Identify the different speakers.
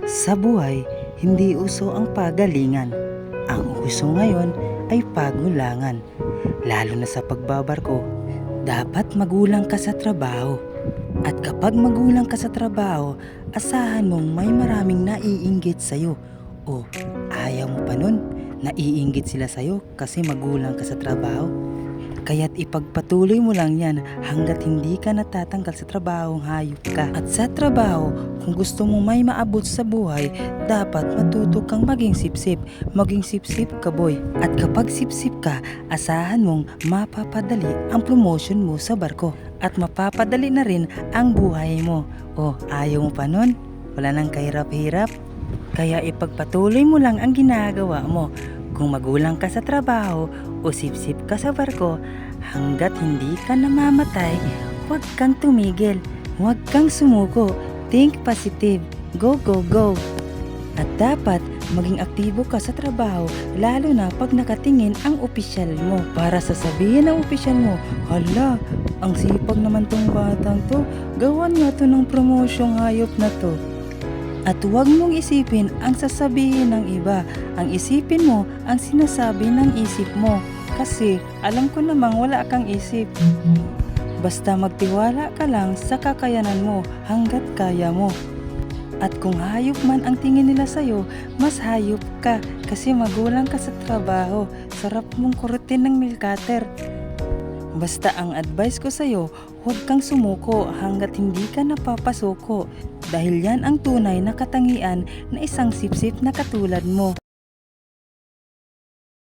Speaker 1: Sa buhay, hindi uso ang pagalingan. Ang uso ngayon ay pagulangan. Lalo na sa pagbabarko, dapat magulang ka sa trabaho. At kapag magulang ka sa trabaho, asahan mong may maraming naiinggit sa'yo. O ayaw mo pa nun, naiinggit sila sa'yo kasi magulang ka sa trabaho. Kaya't ipagpatuloy mo lang yan hanggat hindi ka natatanggal sa trabahong hayop ka. At sa trabaho, kung gusto mo may maabot sa buhay, dapat matuto kang maging sipsip. Maging sipsip ka, boy. At kapag sipsip ka, asahan mong mapapadali ang promotion mo sa barko. At mapapadali na rin ang buhay mo. O ayaw mo pa nun? Wala nang kahirap-hirap? Kaya ipagpatuloy mo lang ang ginagawa mo. Kung magulang ka sa trabaho o sipsip ka sa barko, hanggat hindi ka namamatay, huwag kang tumigil, huwag kang sumuko, think positive, go go go. At dapat maging aktibo ka sa trabaho, lalo na pag nakatingin ang opisyal mo. Para sasabihin ng opisyal mo, hala, ang sipag naman tong batang to, gawan nga to ng promosyong hayop na to. At huwag mong isipin ang sasabihin ng iba. Ang isipin mo ang sinasabi ng isip mo. Kasi alam ko namang wala kang isip. Basta magtiwala ka lang sa kakayanan mo hanggat kaya mo. At kung hayop man ang tingin nila sa'yo, mas hayop ka kasi magulang ka sa trabaho. Sarap mong kurutin ng milk cutter. Basta ang advice ko sa'yo, huwag kang sumuko hanggat hindi ka napapasuko. Dahil yan ang tunay na katangian na isang sipsip na katulad mo.